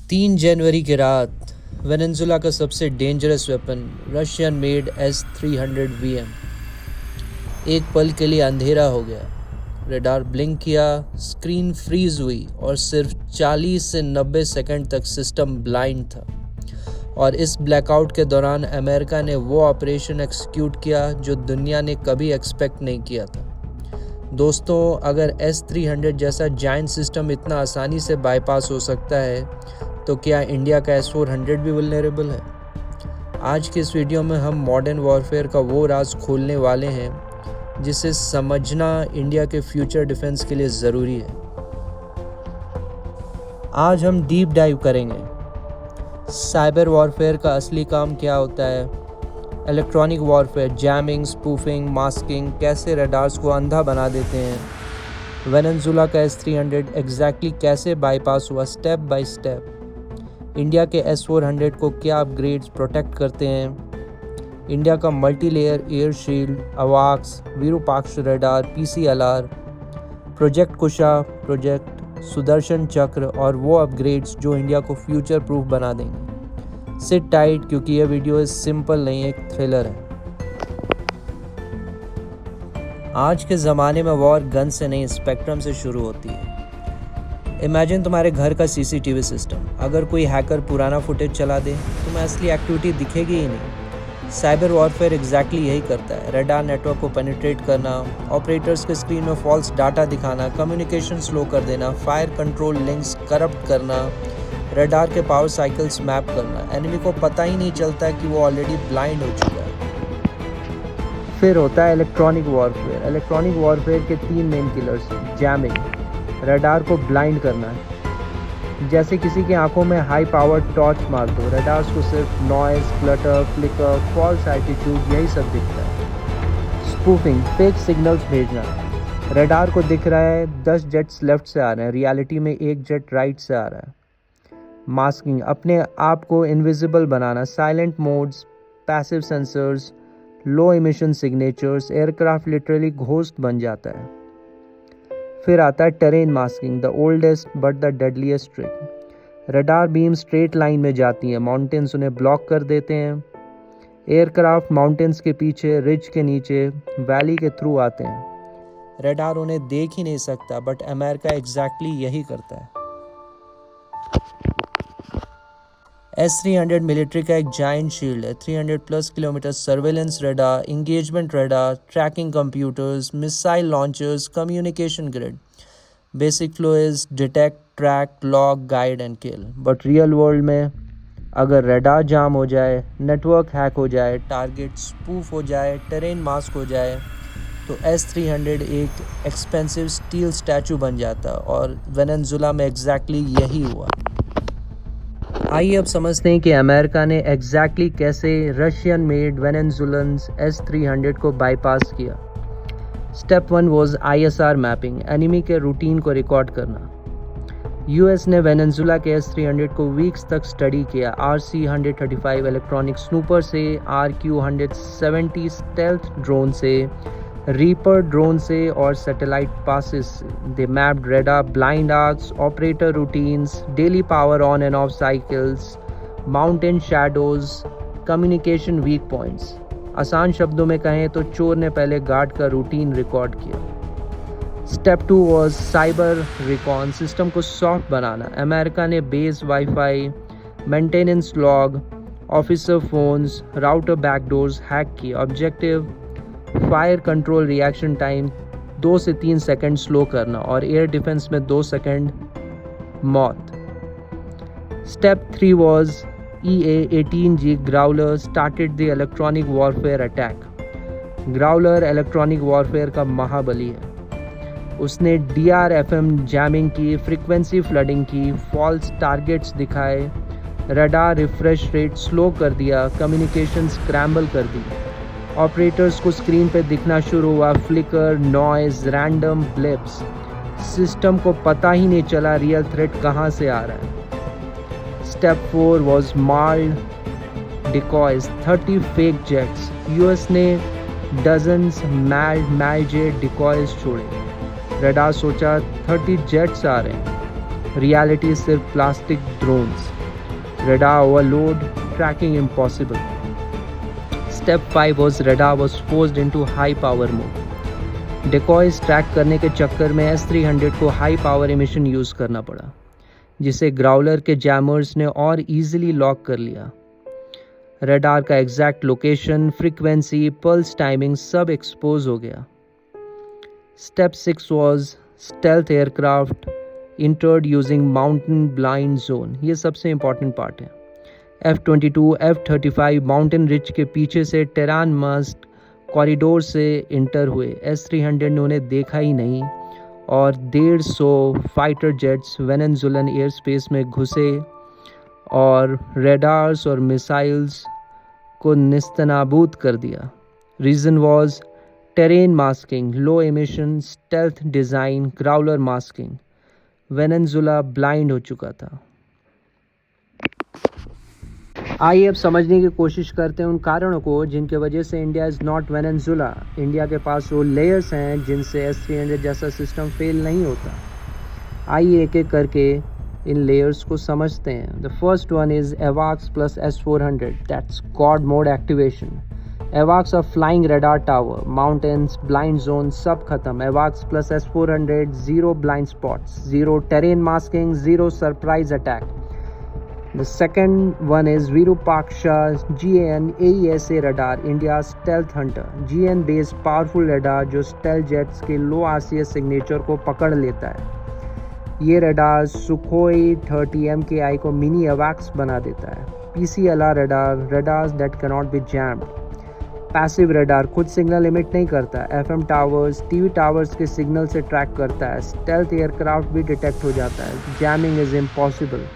3 जनवरी की रात वेनेजुला का सबसे dangerous weapon Russian made S-300 VM एक पल के लिए अंधेरा हो गया। रडार ब्लिंक किया, स्क्रीन फ्रीज हुई और सिर्फ 40 से 90 सेकंड तक सिस्टम ब्लाइंड था। और इस ब्लैकआउट के दौरान अमेरिका ने वो ऑपरेशन एक्सिक्यूट किया जो दुनिया ने कभी एक्सपेक्ट नहीं किया था। दोस्तों, अगर S-300 जैसा जायंट सिस्टम इतना आसानी से बाईपास हो सकता है तो क्या इंडिया का S-400 भी वल्नरेबल है? आज के इस वीडियो में हम मॉडर्न वॉरफेयर का वो राज खोलने वाले हैं जिसे समझना इंडिया के फ्यूचर डिफेंस के लिए ज़रूरी है। आज हम डीप डाइव करेंगे साइबर वॉरफेयर का असली काम क्या होता है, electronic warfare, jamming, spoofing, masking, कैसे रडार्स को अंधा बना देते हैं, वेनेजुला का S-300 एग्जैक्टली कैसे बाईपास हुआ स्टेप बाय स्टेप, इंडिया के S-400 को क्या अपग्रेड्स प्रोटेक्ट करते हैं, इंडिया का मल्टी लेयर एयर शील्ड, अवाक्स, Virupaksha radar, PCLR, project Kusha, project Sudarshan Chakra और वो अपग्रेड्स जो इंडिया को फ्यूचर प्रूफ बना देंगे। सिट टाइट क्योंकि यह वीडियो सिंपल नहीं, एक थ्रिलर है। आज के ज़माने में वॉर गन से नहीं, स्पेक्ट्रम से शुरू होती है। इमेजिन तुम्हारे घर का CCTV सिस्टम, अगर कोई हैकर पुराना फुटेज चला दे तुम्हें असली एक्टिविटी दिखेगी ही नहीं। साइबर वॉरफेयर एग्जैक्टली यही करता है, रडार नेटवर्क को पेनिट्रेट करना, ऑपरेटर्स के स्क्रीन में फॉल्स डाटा दिखाना, कम्युनिकेशन स्लो कर देना, फायर कंट्रोल लिंक्स करप्ट करना, रडार के पावर साइकिल्स मैप करना। एनिमी को पता ही नहीं चलता कि वो ऑलरेडी ब्लाइंड हो चुका है। फिर होता है इलेक्ट्रॉनिक वॉरफेयर। इलेक्ट्रॉनिक वॉरफेयर के 3 मेन किलर्स, जैमिंग, रडार को ब्लाइंड करना है, जैसे किसी की आंखों में हाई पावर टॉर्च मार दो, रडार्स को सिर्फ noise, clutter, flicker, false altitude यही सब दिखता है। स्पूफिंग, फेक सिग्नल्स भेजना, रडार को दिख रहा है 10 जेट्स लेफ्ट से आ रहे हैं, रियलिटी में 1 जेट राइट से आ रहा है। मास्किंग, अपने आप को इनविजिबल बनाना, silent modes, passive sensors, low emission signatures, aircraft literally ghost बन जाता है। फिर आता है terrain masking, the oldest but the deadliest trick. Radar beam straight line में जाती हैं, माउंटेन्स उन्हें ब्लॉक कर देते हैं। एयरक्राफ्ट माउंटेन्स के पीछे, रिज के नीचे, वैली के थ्रू आते हैं। रडार उन्हें देख ही नहीं सकता, बट अमेरिका एग्जैक्टली यही करता है। S-300 मिलिट्री का एक जायंट शील्ड है, 300+ kilometre surveillance radar, engagement radar, tracking computers, missile launchers, communication grid. Basic flow is detect, track, lock, guide and kill. But real world में अगर रडार जाम हो जाए, नेटवर्क हैक हो जाए, टारगेट स्पूफ हो जाए, टेरेन मास्क हो जाए, तो S-300 एक एक्सपेंसिव स्टील स्टैचू बन जाता। और वेनेजुला में एग्जैक्टली यही हुआ। आइए अब समझते हैं कि अमेरिका ने एग्जैक्टली कैसे रशियन मेड वेनेजुलन S-300 को बाईपास किया। Step 1 was ISR mapping, enemy के रूटीन को रिकॉर्ड करना। US ने वेनेजुला के S-300 को वीक्स तक स्टडी किया, RC-135 इलेक्ट्रॉनिक स्नूपर से, RQ-170 स्टेल्थ ड्रोन से, रीपर ड्रोन से और सैटेलाइट पासेस से। They mapped radar blind arcs, operator routines, daily power on and off cycles, mountain shadows, communication weak points. आसान शब्दों में कहें तो चोर ने पहले गार्ड का रूटीन रिकॉर्ड किया। Step 2 was cyber recon, system को सॉफ्ट बनाना। अमेरिका ने base wifi, maintenance log, officer phones, router backdoors hack किए। Objective fire control reaction time 2 से 3 सेकंड स्लो करना और एयर डिफेंस में 2 सेकंड मौत। Step 3 was EA-18G Growler started the electronic warfare attack. Growler electronic warfare का महाबली है। उसने DRFM jamming की, फ्रीक्वेंसी फ्लडिंग की, फॉल्स टारगेट्स दिखाए, रडार रिफ्रेश रेट स्लो कर दिया, कम्युनिकेशन स्क्रैम्बल कर दी। ऑपरेटर्स को स्क्रीन पे दिखना शुरू हुआ flicker, noise, random blips. System को पता ही नहीं चला रियल थ्रेट कहाँ से आ रहा है। Step 4 was MALD decoys, 30 fake jets. US ने डजन्स मैलजेट डिकॉयज छोड़े। रडार सोचा 30 जेट्स आ रहे हैं, रियलिटी सिर्फ plastic drones. radar overload, tracking impossible. Step 5 was radar was forced into high power mode. Decoys track करने के चक्कर में S300 को हाई पावर एमिशन यूज़ करना पड़ा, जिसे ग्राउलर के जैमर्स ने और ईजिली लॉक कर लिया। रडार का exact location, frequency, pulse timing सब एक्सपोज हो गया। Step 6 was stealth aircraft entered using mountain blind zone. ये सबसे इंपॉर्टेंट पार्ट है। F-22, F-35 माउंटेन रिज के पीछे से टेरान मस्ट कॉरिडोर से इंटर हुए। S-300 ने उन्हें देखा ही नहीं और 150 fighter jets Venezuelan air space में घुसे और रेडार्स और मिसाइल्स को निस्तनाबूद कर दिया। Reason was terrain masking, low emission, stealth design, Growler masking. Venezuela blind हो चुका था। आइए अब समझने की कोशिश करते हैं उन कारणों को जिनके वजह से India is not Venezuela. India के पास वो लेयर्स हैं जिनसे S-300 जैसा सिस्टम फेल नहीं होता। आइए एक एक करके इन लेयर्स को समझते हैं। The first one is AWACS plus S-400, that's God mode activation. AWACS of flying radar tower, mountains, blind zone सब खत्म। AWACS plus S-400, zero blind spots, zero terrain masking, zero surprise attack. The second one is Virupaksha GAN AESA radar, India's stealth hunter. GAN based powerful radar जो stealth jets के low RCS signature को पकड़ लेता है। ये radar Sukhoi 30 MKI को mini AWACS बना देता है। PCLR radar, radars that cannot be jammed. Passive radar खुद सिग्नल इमिट नहीं करता। FM टावर्स, TV टावर्स के सिग्नल से ट्रैक करता है। स्टेल्थ एयरक्राफ्ट भी डिटेक्ट हो जाता है। Jamming is impossible.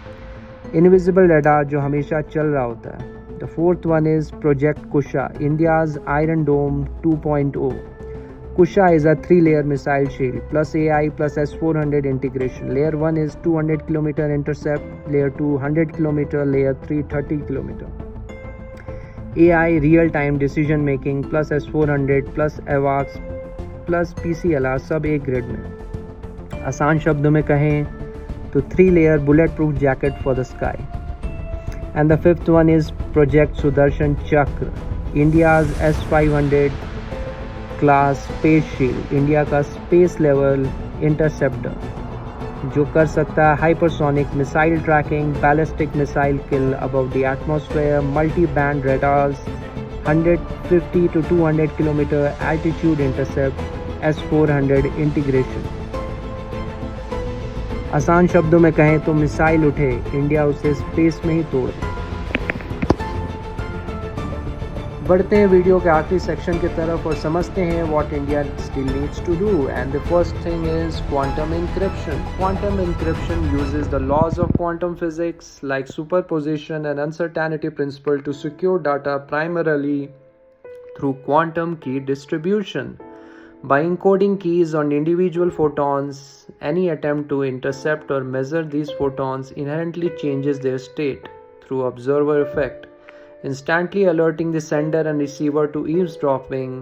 Invisible radar जो हमेशा चल रहा होता है। The fourth one is project Kusha, India's iron dome 2.0। Kusha is a 3-layer missile shield plus AI plus S-400 integration. Layer 1 is 200 km intercept, Layer 2 100 km, Layer 3 30 km. AI real-time decision making plus S-400 plus AWACS plus PCLR सब एक grid में। आसान शब्दों में कहें तो 3-layer bulletproof jacket for the sky. And the fifth one is Project Sudarshan Chakra, India's S-500 class space shield, India का space level interceptor जो कर सकता है hypersonic missile tracking, ballistic missile kill above the atmosphere, multi band radars, 150 to 200 kilometre altitude intercept, S-400 integration. आसान शब्दों में कहें तो मिसाइल उठे, इंडिया उसे स्पेस में ही तोड़ दे। बढ़ते हैं वीडियो के आखिरी सेक्शन की तरफ और समझते हैं what India still needs to do. And the first thing is quantum encryption. Quantum encryption uses the laws of quantum physics like superposition and uncertainty principle to secure data primarily through quantum key distribution. By encoding keys on individual photons, any attempt to intercept or measure these photons inherently changes their state through observer effect, instantly alerting the sender and receiver to eavesdropping,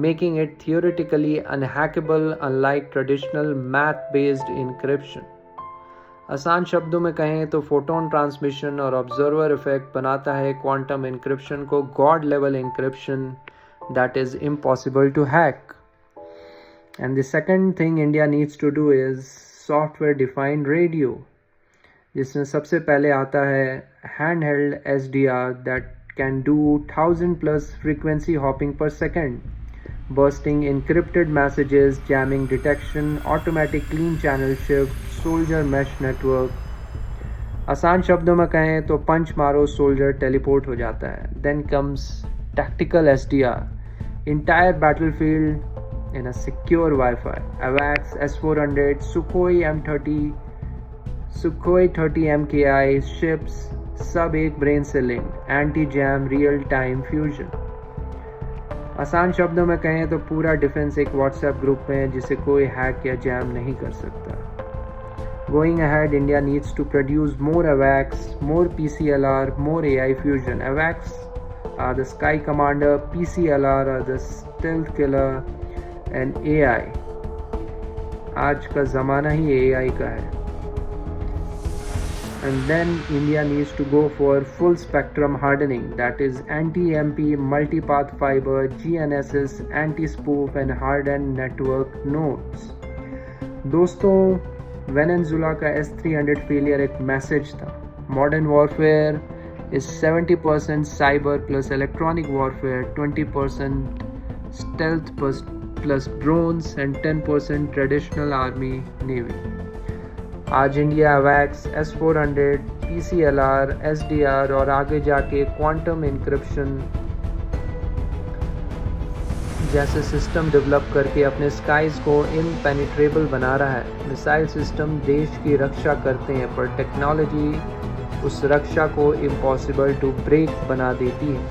making it theoretically unhackable unlike traditional math-based encryption. आसान शब्दों में कहें तो photon transmission और observer effect बनाता है quantum encryption को god level encryption that is impossible to hack. And the second thing India needs to do is software defined radio, जिसमें सबसे पहले आता है handheld SDR that can do 1000 plus frequency hopping per second, bursting encrypted messages, jamming detection, automatic clean channel shift, soldier mesh network। आसान शब्दों में कहें तो पंच मारो सोल्जर टेलीपोर्ट हो जाता है। Then comes tactical SDR, entire battlefield in a secure Wi-Fi, AWACS, S-400, Sukhoi 30 MKI ships सब एक ब्रेन से link, anti jam, real time fusion. आसान शब्दों में कहें तो पूरा डिफेंस एक व्हाट्सएप ग्रुप में है जिसे कोई हैक या जैम नहीं कर सकता। Going ahead, India needs to produce more AWACS, more PCLR, more AI fusion. AWACS are the Sky Commander, PCLR are the Stealth Killer, and AI आज का ज़माना ही AI का है। And then India needs to go for full spectrum hardening, that is anti-MP, multipath fiber, GNSS, anti-spoof and hardened network nodes. दोस्तों, Venezuela का S-300 failure एक message था. Modern warfare is 70% cyber plus electronic warfare, 20% stealth plus drones and 10% traditional army navy. आज India wax, S-400, PCLR, SDR और आगे जाके quantum encryption जैसे system develop करके अपने स्काइज को इनपेनिट्रेबल बना रहा है. मिसाइल सिस्टम देश की रक्षा करते हैं, पर टेक्नोलॉजी उस रक्षा को इम्पॉसिबल टू ब्रेक बना देती है.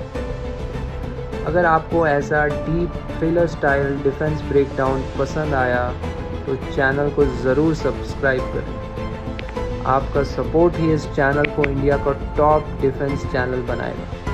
अगर आपको ऐसा deep thriller style defence breakdown पसंद आया तो चैनल को ज़रूर सब्सक्राइब करें. आपका सपोर्ट ही इस चैनल को इंडिया का टॉप डिफेंस चैनल बनाएगा.